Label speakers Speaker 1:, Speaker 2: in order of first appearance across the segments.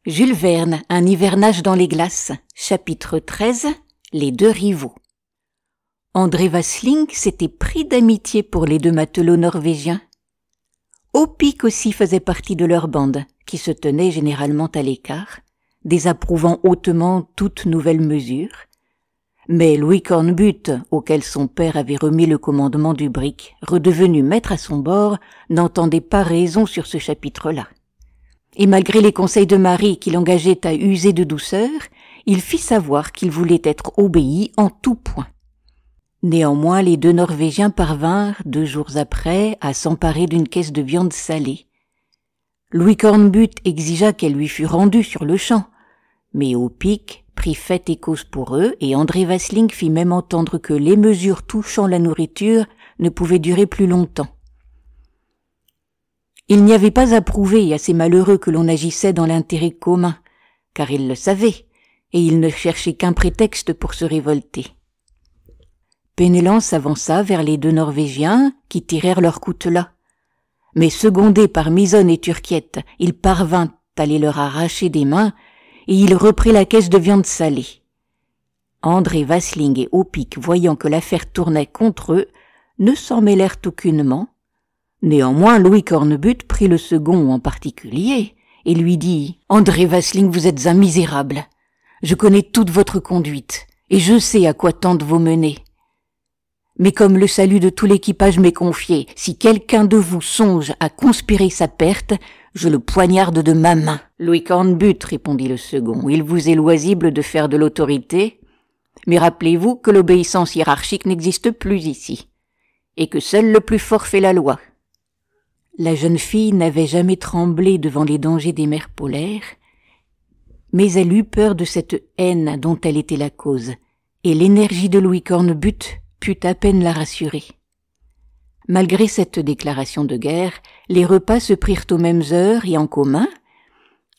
Speaker 1: Jules Verne, un hivernage dans les glaces, chapitre 13, les deux rivaux. André Vasling s'était pris d'amitié pour les deux matelots norvégiens. Opic aussi faisait partie de leur bande, qui se tenait généralement à l'écart, désapprouvant hautement toute nouvelle mesure. Mais Louis Cornbutte, auquel son père avait remis le commandement du brick, redevenu maître à son bord, n'entendait pas raison sur ce chapitre-là. Et malgré les conseils de Marie qui l'engageaient à user de douceur, il fit savoir qu'il voulait être obéi en tout point. Néanmoins, les deux Norvégiens parvinrent, 2 jours après, à s'emparer d'une caisse de viande salée. Louis Cornbutte exigea qu'elle lui fût rendue sur le champ, mais Opic prit fait et cause pour eux, et André Vasling fit même entendre que les mesures touchant la nourriture ne pouvaient durer plus longtemps. Il n'y avait pas à prouver à ces malheureux que l'on agissait dans l'intérêt commun, car ils le savaient, et ils ne cherchaient qu'un prétexte pour se révolter. Penellan s'avança vers les deux Norvégiens qui tirèrent leur coutelas. Mais secondé par Misonne et Turquiette, il parvint à les leur arracher des mains, et il reprit la caisse de viande salée. André Vasling et Opic, voyant que l'affaire tournait contre eux, ne s'en mêlèrent aucunement. Néanmoins, Louis Cornbutte prit le second en particulier et lui dit « André Vasling, vous êtes un misérable. Je connais toute votre conduite et je sais à quoi tendent vos menées. Mais comme le salut de tout l'équipage m'est confié, si quelqu'un de vous songe à conspirer sa perte, je le poignarde de ma main. » « Louis Cornbutte, répondit le second, il vous est loisible de faire de l'autorité, mais rappelez-vous que l'obéissance hiérarchique n'existe plus ici, et que seul le plus fort fait la loi. » La jeune fille n'avait jamais tremblé devant les dangers des mers polaires, mais elle eut peur de cette haine dont elle était la cause, et l'énergie de Louis Cornbutte put à peine la rassurer. Malgré cette déclaration de guerre, les repas se prirent aux mêmes heures et en commun.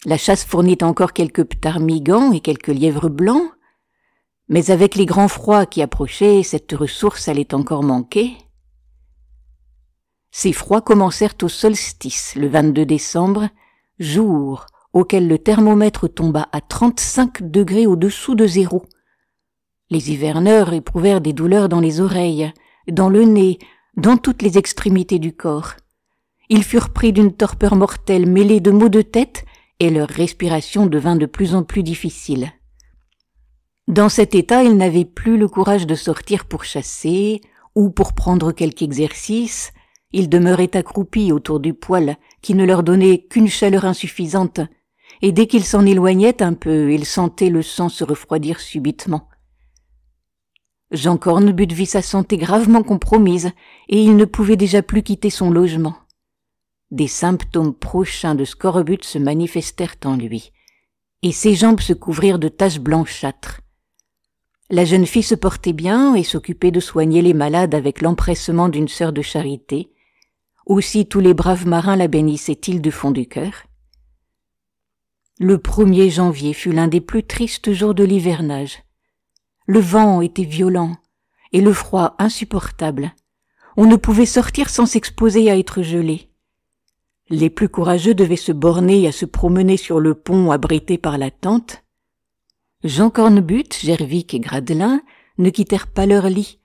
Speaker 1: La chasse fournit encore quelques ptarmigans et quelques lièvres blancs, mais avec les grands froids qui approchaient, cette ressource allait encore manquer. Ces froids commencèrent au solstice, le 22 décembre, jour auquel le thermomètre tomba à 35 degrés au-dessous de zéro. Les hiverneurs éprouvèrent des douleurs dans les oreilles, dans le nez, dans toutes les extrémités du corps. Ils furent pris d'une torpeur mortelle mêlée de maux de tête et leur respiration devint de plus en plus difficile. Dans cet état, ils n'avaient plus le courage de sortir pour chasser ou pour prendre quelque exercice. Ils demeuraient accroupis autour du poêle qui ne leur donnait qu'une chaleur insuffisante, et dès qu'ils s'en éloignaient un peu, ils sentaient le sang se refroidir subitement. Jean Cornbutte vit sa santé gravement compromise, et il ne pouvait déjà plus quitter son logement. Des symptômes prochains de scorbut se manifestèrent en lui, et ses jambes se couvrirent de taches blanchâtres. La jeune fille se portait bien et s'occupait de soigner les malades avec l'empressement d'une sœur de charité. Aussi tous les braves marins la bénissaient-ils du fond du cœur. Le 1er janvier fut l'un des plus tristes jours de l'hivernage. Le vent était violent et le froid insupportable. On ne pouvait sortir sans s'exposer à être gelé. Les plus courageux devaient se borner à se promener sur le pont abrité par la tente. Jean Cornbutte, Gervik et Gradelin ne quittèrent pas leur lit.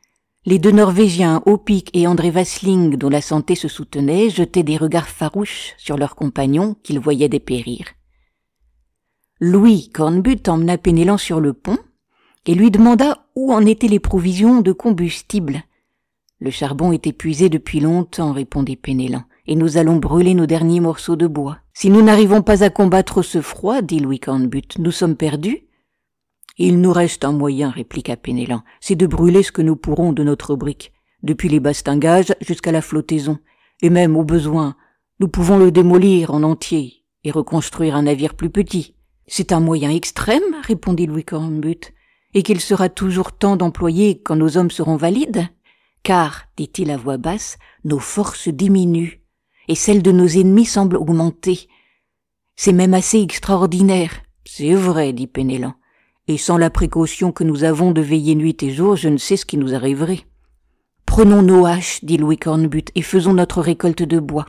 Speaker 1: Les deux Norvégiens, Opic et André Vasling, dont la santé se soutenait, jetaient des regards farouches sur leurs compagnons qu'ils voyaient dépérir. Louis Cornbutte emmena Penellan sur le pont et lui demanda où en étaient les provisions de combustible. « Le charbon est épuisé depuis longtemps, répondit Penellan, et nous allons brûler nos derniers morceaux de bois. Si nous n'arrivons pas à combattre ce froid, dit Louis Cornbutte, nous sommes perdus. Il nous reste un moyen, répliqua Penellan, c'est de brûler ce que nous pourrons de notre brick, depuis les bastingages jusqu'à la flottaison, et même, au besoin, nous pouvons le démolir en entier et reconstruire un navire plus petit. C'est un moyen extrême, répondit Louis Cornbutte, et qu'il sera toujours temps d'employer quand nos hommes seront valides, car, dit-il à voix basse, nos forces diminuent, et celles de nos ennemis semblent augmenter. C'est même assez extraordinaire. C'est vrai, dit Penellan. Et sans la précaution que nous avons de veiller nuit et jour, je ne sais ce qui nous arriverait. Prenons nos haches, dit Louis Cornbutte, et faisons notre récolte de bois.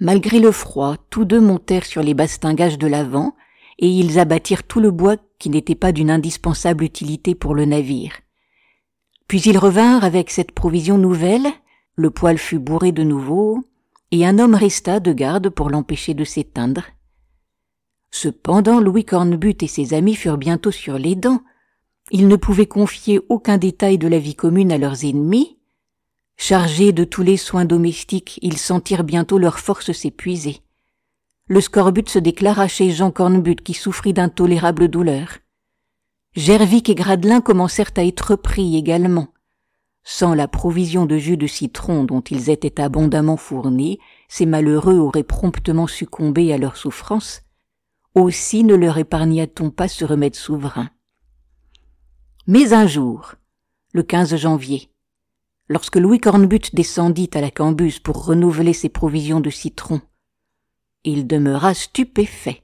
Speaker 1: Malgré le froid, tous deux montèrent sur les bastingages de l'avant, et ils abattirent tout le bois qui n'était pas d'une indispensable utilité pour le navire. Puis ils revinrent avec cette provision nouvelle, le poêle fut bourré de nouveau, et un homme resta de garde pour l'empêcher de s'éteindre. Cependant, Louis Cornbutte et ses amis furent bientôt sur les dents. Ils ne pouvaient confier aucun détail de la vie commune à leurs ennemis. Chargés de tous les soins domestiques, ils sentirent bientôt leurs forces s'épuiser. Le scorbut se déclara chez Jean Cornbutte qui souffrit d'intolérables douleurs. Gervic et Gradelin commencèrent à être pris également. Sans la provision de jus de citron dont ils étaient abondamment fournis, ces malheureux auraient promptement succombé à leurs souffrances. Aussi ne leur épargna-t-on pas ce remède souverain. Mais un jour, le 15 janvier, lorsque Louis Cornbutte descendit à la Cambuse pour renouveler ses provisions de citron, il demeura stupéfait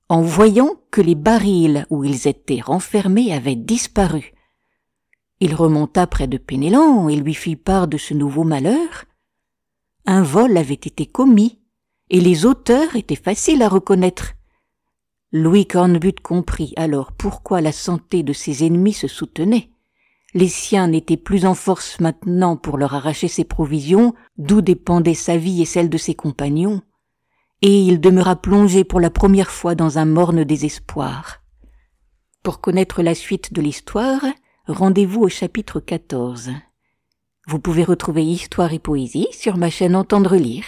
Speaker 1: en voyant que les barils où ils étaient renfermés avaient disparu. Il remonta près de Penellan et lui fit part de ce nouveau malheur. Un vol avait été commis et les auteurs étaient faciles à reconnaître. Louis Cornbutte comprit alors pourquoi la santé de ses ennemis se soutenait. Les siens n'étaient plus en force maintenant pour leur arracher ses provisions, d'où dépendaient sa vie et celle de ses compagnons, et il demeura plongé pour la première fois dans un morne désespoir. Pour connaître la suite de l'histoire, rendez-vous au chapitre 14. Vous pouvez retrouver Histoire et Poésie sur ma chaîne Entendre lire.